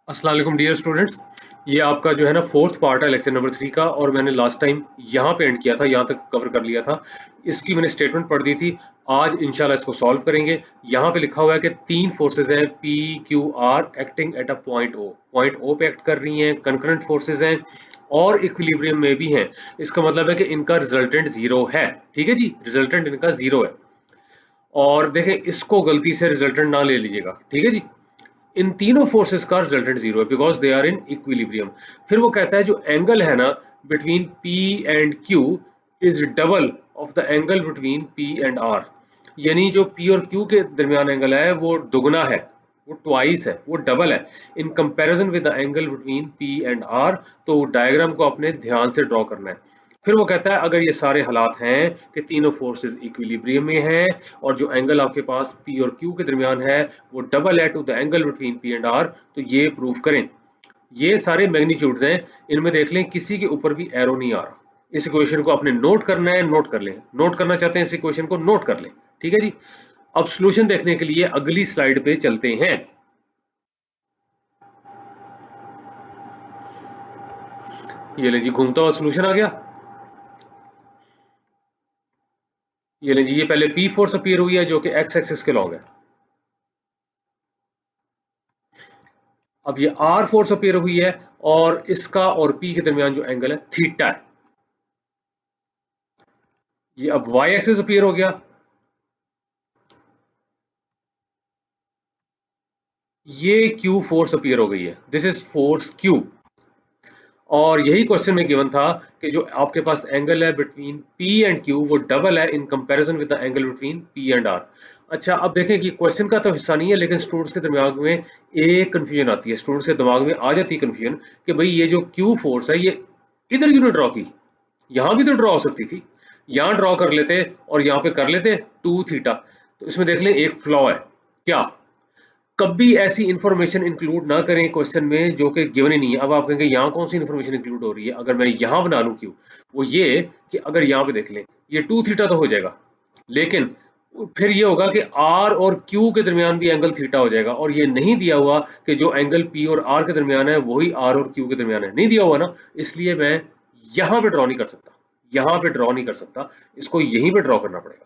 अस्सलाम वालेकुम dear students. ये आपका जो है ना फोर्थ पार्ट है लेक्चर नंबर 3 का, और मैंने लास्ट टाइम यहाँ पे एंड किया था, यहाँ तक कवर कर लिया था। इसकी मैंने स्टेटमेंट पढ़ दी थी। आज इंशाल्लाह इसको सॉल्व करेंगे। यहाँ पे लिखा हुआ है कि तीन फोर्सेज हैं P Q R acting at a point O पे एक्ट कर रही हैं, कंकरेंट फोर्सेज हैं और इक्विलिब्रियम में भी हैं। इसका मतलब है कि इनका रिजल्टेंट जीरो है। ठीक है जी, रिजल्टेंट इनका जीरो है। और देखें, इसको गलती से रिजल्टेंट ना ले लीजिएगा, ठीक है जी। इन तीनों फोर्सेस का रिजल्टेंट जीरो है because they are in equilibrium. फिर वो कहता है जो एंगल है ना between P and Q is double of the angle between P and R. यानी जो पी और क्यू के दरमियान एंगल है वो दुगना है, वो ट्वाइस है, वो डबल है in comparison with the angle between P and R. तो डायग्राम को अपने ध्यान से ड्रॉ करना है। फिर वो कहता है अगर ये सारे हालात हैं कि तीनों फोर्सेस इक्विलिब्रियम में हैं और जो एंगल आपके पास पी और क्यू के दरमियान है वो डबल है to the angle between P and R, तो ये प्रूव करें। ये सारे मैग्नीट्यूड्स हैं, इनमें देख लें किसी के ऊपर भी एरो नहीं आ रहा। इस इक्वेशन को आपने नोट करना है, नोट कर लें। नोट करना चाहते हैं इस इक्वेशन को, नोट कर लें। ठीक है जी। अब सॉल्यूशन देखने के लिए अगली स्लाइड पे चलते हैं। ये ले जी, घूमता हुआ सॉल्यूशन आ गया। ये ले जी, ये पहले पी फोर्स अपीयर हुई है जो कि एक्स एक्सिस के लॉन्ग है। अब ये आर फोर्स अपीयर हुई है और इसका और पी के दरमियान जो एंगल है थीटा है। ये अब वाई एक्सिस अपीयर हो गया। ये क्यू फोर्स अपीयर हो गई है, दिस इज फोर्स क्यू। और यही क्वेश्चन में गिवन था कि जो आपके पास एंगल है बिटवीन पी एंड क्यू वो डबल है in comparison with the angle between P and R. अच्छा, अब देखें कि क्वेश्चन का तो हिस्सा नहीं है, लेकिन स्टूडेंट्स के दिमाग में एक कंफ्यूजन आती है, स्टूडेंट्स के दिमाग में आ जाती है कंफ्यूजन कि भाई ये जो क्यू फोर्स है ये इधर क्यों ड्रॉ की, यहाँ भी तो ड्रॉ हो सकती थी। यहाँ ड्रॉ कर लेते और यहाँ पे कर लेते टू थीटा। तो इसमें देख लें एक फ्लॉ है। क्या? कभी ऐसी इंफॉर्मेशन इंक्लूड ना करें क्वेश्चन में जो कि गिवन ही नहीं है। अब आप कहेंगे यहाँ कौन सी इंफॉर्मेशन इंक्लूड हो रही है अगर मैं यहाँ बना लूँ क्यों? वो ये कि अगर यहाँ पे देख लें ये टू थीटा तो हो जाएगा, लेकिन फिर ये होगा कि आर और क्यू के दरमियान भी एंगल थीटा हो जाएगा, और ये नहीं दिया हुआ कि जो एंगल पी और आर के दरमियान है वही आर और क्यू के दरमियान है, नहीं दिया हुआ ना। इसलिए मैं यहाँ पे ड्रॉ नहीं कर सकता, यहाँ पे ड्रॉ नहीं कर सकता, इसको यहीं पे ड्रॉ करना पड़ेगा।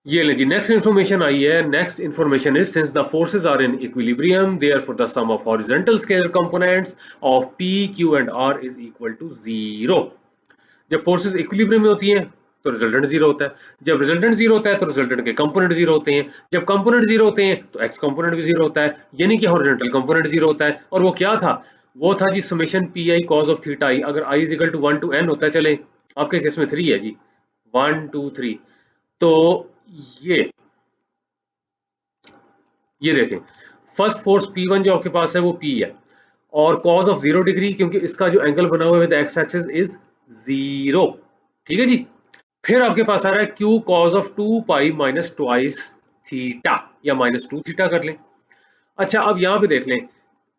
ये ले जी, नेक्स्ट इन्फॉर्मेशन आई है। Next information is since the forces are in equilibrium therefore the sum of horizontal scalar components of P Q and R is equal to zero. जब फोर्सेस इक्विलिब्रियम में होती हैं तो रिजल्टेंट जीरो होता है। जब रिजल्टेंट जीरो होता है तो रिजल्टेंट के कंपोनेंट जीरो होते हैं। जब कंपोनेंट जीरो होते हैं तो एक्स कंपोनेंट भी जीरो होता है, यानी कि हॉरिजॉन्टल कंपोनेंट जीरो होता है। और वो क्या था? वो था जी summation P I cos of theta I. अगर I is equal to 1 to N होता है, चले आपके केस में 3 है जी, 1 2 3। तो ये ये देखें, फर्स्ट फोर्स P1 जो आपके पास है वो P है, और कॉज ऑफ 0 डिग्री क्योंकि इसका जो एंगल बना हुआ है with x axis is zero. ठीक है जी। फिर आपके पास आ रहा है Q cause of 2 pi minus twice theta, या माइनस 2 थीटा कर लें। अच्छा, अब यहाँ पे देख लें,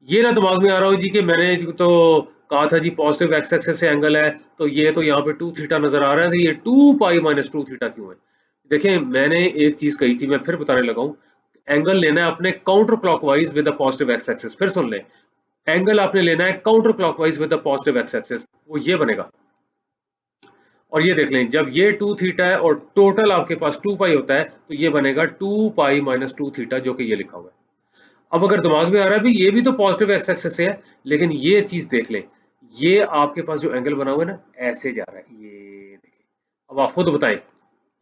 ये ना दिमाग में आ रहा हो जी कि मैंने तो कहा था जी पॉजिटिव एक्स एक्सिस से एंगल है, तो ये तो यहाँ पे 2 थीटा नजर आ रहा है, तो ये 2 पाई माइनस 2 थीटा क्यों है? देखें, मैंने एक चीज कही थी, मैं फिर बताने लगा हूँ। एंगल लेना है आपने counter clockwise with the positive X axis. फिर सुन लें, एंगल आपने लेना है counter clockwise with the positive X axis, वो ये बनेगा। और ये देख लें, जब ये 2 थीटा है और टोटल आपके पास 2 पाई होता है तो ये बनेगा 2 पाई माइनस 2 थीटा, जो कि ये लिखा हुआ है। अब अगर दिमाग में आ रहा है भी ये भी तो पॉजिटिव एक्स एक्सिस से है, लेकिन ये चीज देख लें, ये आपके पास जो एंगल बना हुआ है ना ऐसे जा रहा है, ये देखिए। अब आप खुद बताएं,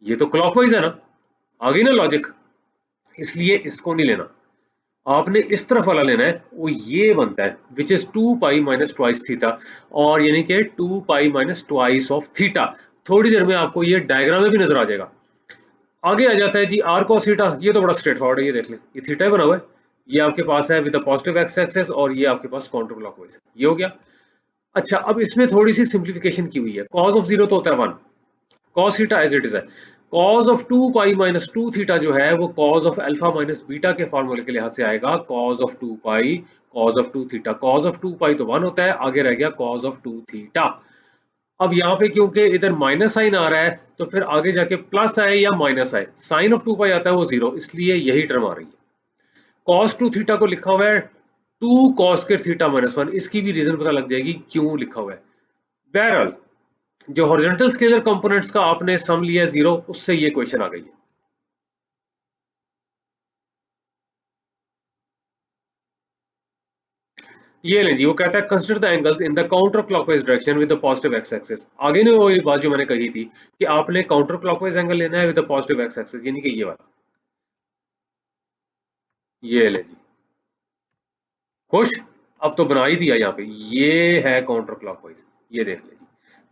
ये तो क्लॉकवाइज है ना, आ गई ना लॉजिक? इसलिए इसको नहीं लेना, आपने इस तरफ वाला लेना है, वो ये बनता है which is 2 pi minus twice theta, और यानी कि 2 pi minus twice of theta. थोड़ी देर में आपको ये डायग्राम में भी नजर आ जाएगा। आगे आ जाता है जी आर कॉस थीटा। ये तो बड़ा स्ट्रेट फॉरवर्ड है, ये देख लें, ये थीटा ही बना हुआ है, ये आपके पास है with the positive X axis, और ये आपके पास काउंटर क्लॉकवाइज, ये हो गया। अच्छा, अब इसमें थोड़ी सी सिंप्लीफिकेशन की हुई है। कॉस ऑफ जीरो तो होता है 1, cos theta as it is है। Cos of 2 pi minus 2 theta जो है वो cos of alpha minus beta के फॉर्मूले के लिहाज से आएगा cos of 2 pi cos of 2 theta. Cos of 2 pi तो 1 होता है, आगे रह गया कॉस ऑफ 2 थीटा। अब यहाँ पे क्योंकि इधर माइनस साइन आ रहा है तो फिर आगे जाके प्लस आए या माइनस आए, साइन ऑफ 2 पाई आता है वो 0, इसलिए यही टर्म आ रही है। cos 2 थीटा को लिखा हुआ है 2 cos स्क्वायर थीटा माइनस 1, इसकी भी रीजन पता लग जाएगी क्यों लिखा हुआ है। बहरहाल जो हॉरिजॉन्टल स्केलर कंपोनेंट्स का आपने सम लिया 0, उससे ये क्वेश्चन आ गई है। ये लें जी, वो कहता है consider the angles in the counter clockwise direction with the positive X axis. आगे नहीं वही बात जो मैंने कही थी कि आपने काउंटर क्लॉकवाइज एंगल लेना है with the positive X axis, यानी कि ये वाला। ये ले जी, खुश। अब तो बना ही दिया यहाँ पे, ये है काउंटर क्लॉकवाइज, ये देख ले जी,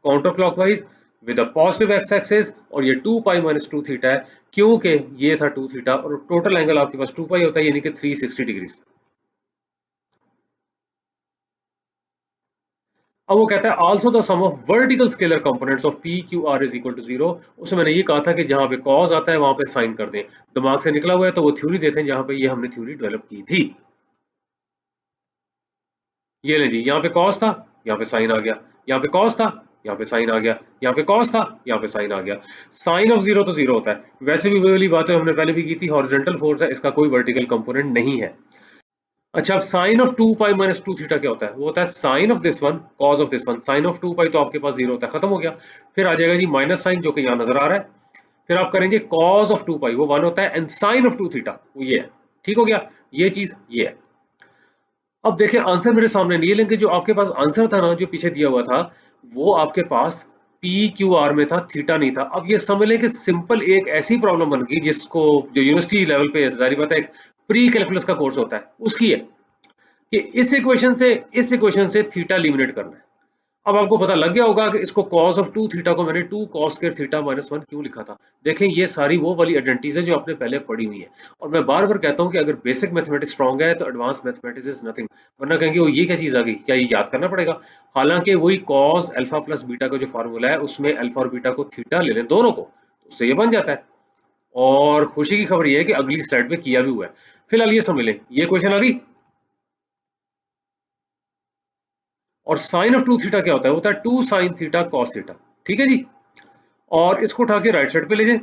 counter clockwise with the positive X axis, और ये 2 पाई माइनस 2 थीटा है, क्योंकि ये था 2 थीटा और टोटल एंगल आपके पास 2 पाई होता है, यानी कि 360 डिग्री। अब वो कहता है also the sum of vertical scalar components of P Q R is equal to 0। उसमें मैंने ये कहा था कि जहां पे कॉज आता है वहां पे साइन कर दें, दिमाग से निकला हुआ है तो वो थ्योरी देखें जहां पे ये हमने थ्योरी डेवलप की थी। ये ले जी, यहाँ पे कॉस था, यहाँ पे साइन आ गया, यहाँ पे कॉस था, यहाँ पे साइन आ गया, यहाँ पे कॉस था, यहाँ पे साइन आ गया। साइन ऑफ 0 तो 0 होता है, वैसे भी वही वाली बातें हमने पहले भी की थी, हॉरिजॉन्टल फोर्स है, इसका कोई वर्टिकल कंपोनेंट नहीं है। अच्छा, अब sine of 2 pi minus 2 theta क्या होता है? वो होता है sine of this one cos of this one. Sine of 2 pi तो आपके पास 0 होता है, खत्म हो गया। फिर आ जाएगा जी माइनस साइन, जो कि यहाँ नजर आ रहा है। फिर आप करेंगे कॉस ऑफ 2 पाई, वो 1 होता है, एंड साइन ऑफ 2 थीटा वो ये है। ठीक हो गया, ये चीज ये है। अब देखिए आंसर मेरे सामने नहीं है, लेकिन जो आपके पास आंसर था ना, जो पीछे दिया हुआ था, वो आपके पास पी क्यू आर में था, थीटा नहीं था। अब ये समझ लें कि सिंपल एक ऐसी प्रॉब्लम बन गई जिसको, जो यूनिवर्सिटी लेवल पे जारी बात है एक प्री कैलकुलस का कोर्स होता है उसकी है, कि इस इक्वेशन से थीटा एलिमिनेट करना है। अब आपको पता लग गया होगा कि इसको cos ऑफ 2 थीटा को मैंने 2 cos स्क्वायर थीटा माइनस 1 क्यों लिखा था। देखें ये सारी वो वाली आइडेंटिटीज है जो आपने पहले पढ़ी हुई है, और मैं बार बार कहता हूं कि अगर बेसिक मैथमेटिक्स स्ट्रांग है तो एडवांस मैथमेटिक्स इज नथिंग। वरना कहेंगे वो ये क्या चीज आ गई, क्या ये याद करना पड़ेगा? हालांकि वही cos अल्फा प्लस बीटा का जो फार्मूला है उसमें अल्फा और बीटा को थीटा ले लें दोनों को, तो उससे ये बन जाता है। और खुशी की खबर ये है कि अगली स्लाइड पे किया भी हुआ है। फिलहाल ये समझ लें, ये क्वेश्चन आ गई। और साइन ऑफ 2 थीटा क्या होता है? होता है 2 साइन थीटा कॉस थीटा। ठीक है जी, और इसको उठा के राइट साइड पे ले जाए,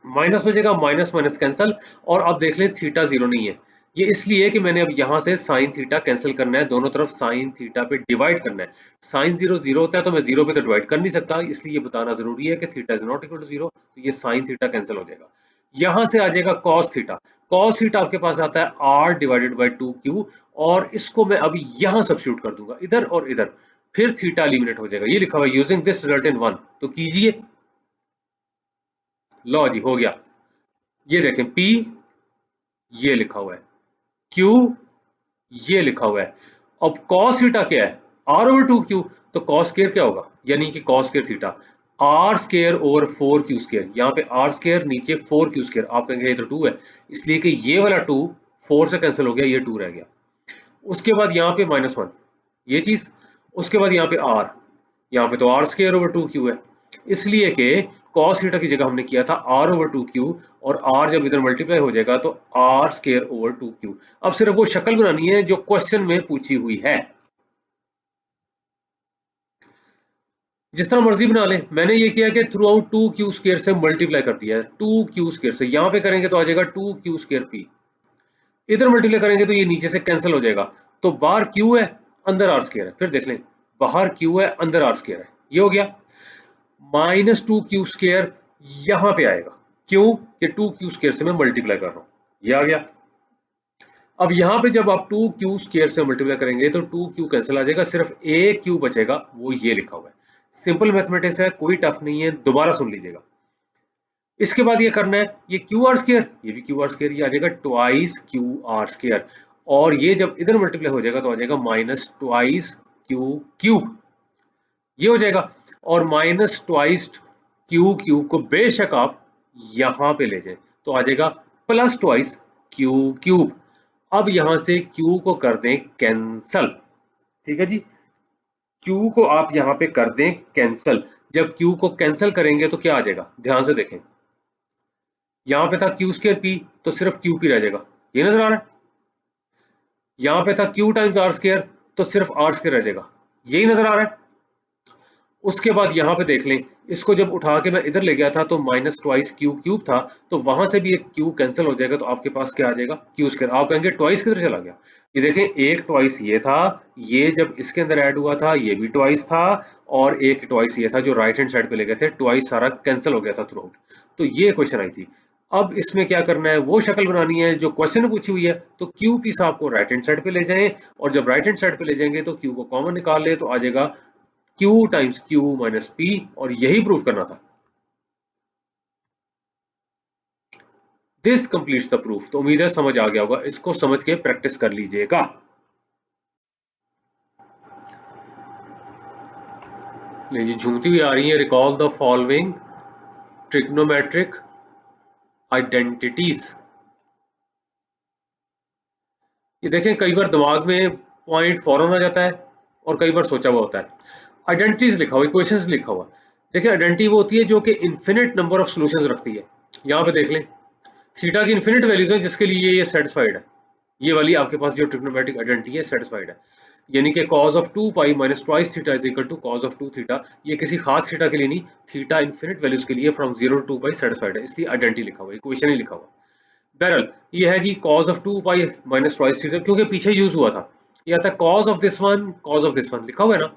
माइनस हो जाएगा, माइनस माइनस कैंसल। और अब देख लें थीटा 0 नहीं है, ये इसलिए कि मैंने अब यहां से साइन थीटा कैंसिल करना है, दोनों तरफ साइन थीटा पे डिवाइड करना है। साइन 0 0 होता है, तो मैं 0 पे तो डिवाइड कर नहीं सकता, इसलिए ये बताना जरूरी है कि theta is not equal to 0, तो ये साइन थीटा कैंसिल हो जाएगा। यहां से आ जाएगा कॉस थीटा। कॉस थीटा आपके पास आता है आर डिवाइडेड बाई 2 क्यू, और इसको मैं अभी यहां सब्स्टिट्यूट कर दूंगा, इधर और इधर, फिर थीटा एलिमिनेट हो जाएगा। ये लिखा हुआ है यूजिंग दिस रिजल्ट इन 1, तो कीजिए। लो जी, हो गया। ये देखें P ये लिखा हुआ है, Q ये लिखा हुआ है। अब cos थीटा क्या है? R ओवर 2Q, तो cos स्क्वायर क्या होगा? यानी कि cos square theta R square over 4Q square. यहाँ पे R स्क्वायर, नीचे 4Q स्क्वायर। आप कहेंगे ये तो 2 है, इसलिए कि ये वाला 2 4 से कैंसिल हो गया, ये 2 रह गया। उसके बाद यहाँ पे -1, ये चीज। उसके बाद यहाँ पे R, यहाँ पे तो R स्क्वायर ओवर 2Q है, इसलिए कि cos थीटा की जगह हमने किया था R ओवर 2Q, और R जब इधर मल्टीप्लाई हो जाएगा तो R स्क्वायर ओवर 2Q। अब सिर्फ वो शक्ल बनानी है जो क्वेश्चन में पूछी हुई है, जिस तरह मर्जी बना ले। मैंने ये किया कि थ्रू आउट 2Q स्क्वायर से मल्टीप्लाई कर दिया है, 2Q स्क्वायर से। यहाँ पे करेंगे तो आ जाएगा 2Q स्क्वायर P, इधर मल्टीप्लाई करेंगे तो ये नीचे से कैंसिल हो जाएगा। तो बाहर Q है, अंदर R स्क्वायर है। फिर देख लें, बाहर Q है, अंदर R स्क्वायर है, ये हो गया। -2Q स्क्वायर यहां पे आएगा, क्यों कि 2Q स्क्वायर से मैं मल्टीप्लाई कर रहा हूं, ये आ गया। अब यहां पे जब आप 2Q स्क्वायर से मल्टीप्लाई करेंगे तो 2Q कैंसिल आ जाएगा, सिर्फ एक Q बचेगा, वो ये लिखा हुआ है। सिंपल मैथमेटिक्स है, कोई टफ नहीं है, दोबारा सुन लीजिएगा। इसके बाद ये करना है, ये क्यू आर स्क्वायर, ये भी क्यू आर स्क्वायर, ये आ जाएगा ट्वाइस क्यू आर स्क्वायर। और ये जब इधर मल्टीप्लाई हो जाएगा तो आ जाएगा माइनस ट्वाइस क्यू क्यूब, ये हो जाएगा। और माइनस ट्वाइस क्यू क्यूब को बेशक आप यहां पे ले जाए तो आ जाएगा प्लस ट्वाइस क्यू क्यूब। अब यहां से क्यू को कर दें कैंसल, ठीक है जी, क्यू को आप यहां पे कर दें कैंसल। जब क्यू को कैंसल करेंगे तो क्या आ जाएगा, ध्यान से देखें। यहां पे था क्यू स्क्वायर पी, तो सिर्फ क्यू पी रह जाएगा, ये नजर आ रहा है। यहां पे था क्यू टाइम्स आर स्क्वायर, तो सिर्फ आर स्क्वायर रह जाएगा, यही नजर आ रहा है। उसके बाद यहाँ पे देख लें, इसको जब उठा के मैं इधर ले गया था तो माइनस ट्वाइस क्यू क्यूब था, तो वहां से भी एक क्यू कैंसिल हो जाएगा, तो आपके पास क्या आ जाएगा, क्यू स्क्वायर। आप कहेंगे ट्वाइस किधर चला गया, ये देखें एक ट्वाइस ये था, ये जब इसके अंदर ऐड हुआ था ये भी ट्वाइस था, और एक ट्वाइस ये था जो राइट हैंड साइड पे ले गए थे, ट्वाइस सारा कैंसिल हो गया था थ्रू आउट। तो ये क्वेश्चन आई थी। अब इसमें क्या करना है, वो शक्ल बनानी है जो क्वेश्चन में पूछी हुई है, तो क्यू पीस आपको राइट हैंड साइड पे ले जाएं, और जब राइट हैंड साइड पे ले जाएंगे तो क्यू को कॉमन निकाल ले, तो आ जाएगा Q times Q minus P, और यही प्रूफ करना था। This completes the proof. तो उम्मीद है समझ आ गया होगा, इसको समझ के प्रैक्टिस कर लीजिएगा। ले जी, झूमती हुई आ रही है, recall the following trigonometric identities. ये देखें, कई बार दिमाग में पॉइंट फौरन आ जाता है और कई बार सोचा हुआ होता है। आइडेंटिटीज लिखा हुआ, इक्वेशंस लिखा हुआ। देखिए, आइडेंटिटी वो होती है जो कि इन्फिनिट नंबर ऑफ सॉल्यूशंस रखती है। यहाँ पे देख लें, थीटा की इन्फिनिट वैल्यूज है जिसके लिए ये सेटिस्फाइड है। ये वाली आपके पास जो ट्रिग्नोमेट्रिक आइडेंटिटी है सेटिस्फाइड है, यानी कि cos of 2 pi minus twice theta is equal to cos of 2 theta. ये किसी खास थीटा के लिए नहीं, थीटा इन्फिनिट वैल्यूज के लिए फ्रॉम 0 टू 2 पाई सेटिस्फाइड है, इसलिए आइडेंटिटी लिखा हुआ, इक्वेशन ही लिखा हुआ। बहरहाल ये है जी cos of 2 pi minus twice theta, क्योंकि पीछे यूज हुआ था। ये आता है cos of this one, cos of this one लिखा हुआ है ना।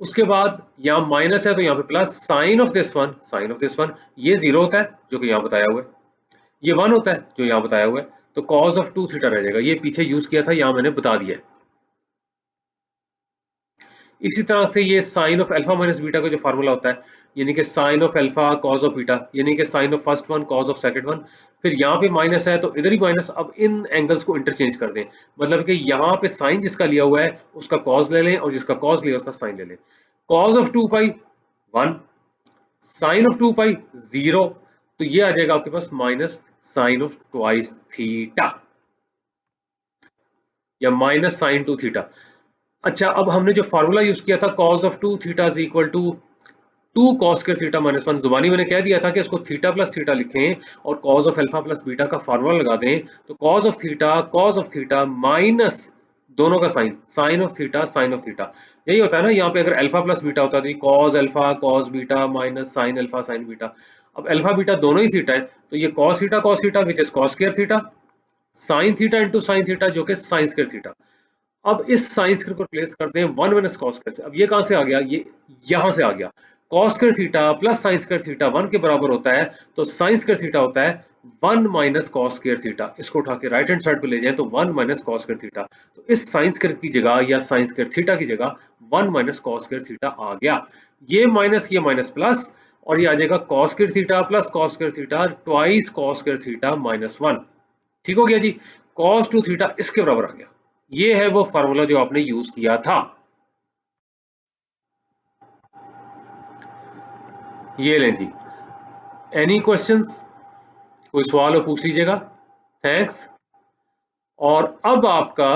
उसके बाद यहाँ माइनस है तो यहाँ पे plus, sine of this one, sine of this one. ये 0 होता है जो कि यहाँ बताया हुआ है, ये 1 होता है जो यहाँ बताया हुआ है, तो cos ऑफ 2 थीटा रह जाएगा। ये पीछे यूज किया था, यहाँ मैंने बता दिया है। इसी तरह से ये sine of alpha minus beta का जो फार्मूला होता है, यानी कि sine of alpha cos of beta, यानी कि sine of first one cos of second one. फिर यहाँ पे माइनस है तो इधर ही माइनस। अब इन एंगल्स को इंटरचेंज कर दें, मतलब कि यहाँ पे साइन जिसका लिया हुआ है उसका कॉस ले लें, और जिसका कॉस लिया उसका साइन ले लें। Cos of 2 pi 1, sine of 2 pi 0, तो ये आ जाएगा आपके पास minus sine of twice theta, या माइनस साइन 2 थीटा। अच्छा, अब हमने जो फार्मूला यूज किया था cos of 2 theta is equal to 2 cos square theta minus 1, जुबानी मैंने कह दिया था कि इसको थीटा प्लस थीटा लिखें और cos of alpha plus beta का फार्मूला लगा दें, तो cos ऑफ थीटा माइनस दोनों का sine, sine of theta, sine of theta. यही होता है ना, यहाँ पे अगर अल्फा प्लस बीटा होता तो cos alpha cos beta minus sine alpha sign beta. अब अल्फा बीटा दोनों ही थीटा है, तो ये cos theta which is cos square theta, sine theta into sine theta जो कि साइन स्क्वायर थीटा। अब इस साइन स्क्वायर को प्लेस करते हैं 1 माइनस कॉस स्क्वायर से। अब ये कहां से आ गया, ये यहां से आ गया। Cos square theta plus sine square theta 1 के बराबर होता है, तो साइन स्क्वायर थीटा होता है 1 माइनस कॉस स्क्वायर थीटा। इसको उठा के राइट हैंड साइड पे ले जाएं तो 1 माइनस कॉस स्क्वायर थीटा। तो इस साइन स्क्वायर की जगह या साइन स्क्वायर थीटा की जगह 1 माइनस कॉस स्क्वायर थीटा आ गया। ये माइनस प्लस, और ये आ जाएगा cos square theta plus cos square theta twice cos square theta minus 1। ठीक हो गया जी, cos 2 थीटा इसके बराबर आ गया। ये है वो फार्मूला जो आपने यूज किया था। ये लें जी, एनी क्वेश्चंस, कोई सवाल हो पूछ लीजिएगा। थैंक्स। और अब आपका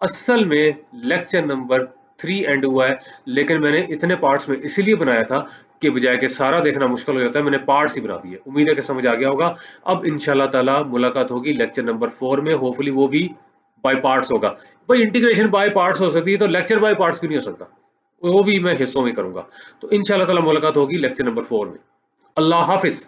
असल में लेक्चर नंबर 3 एंड हुआ है, लेकिन मैंने इतने पार्ट्स में इसीलिए बनाया था कि बजाय के सारा देखना मुश्किल हो जाता है, मैंने पार्ट्स ही बना दिए। उम्मीद है कि समझ आ गया होगा। अब इंशाल्लाह ताला मुलाकात होगी लेक्चर नंबर 4 में, होपफुली वो भी बाय पार्ट्स होगा। भाई इंटीग्रेशन बाय पार्ट्स हो सकती है, तो लेक्चर बाय पार्ट्स क्यों नहीं हो सकता, वो भी मैं हिस्सों में करूंगा। तो इंशाल्लाह ताला मुलाकात होगी लेक्चर नंबर 4 में। अल्लाह हाफिज।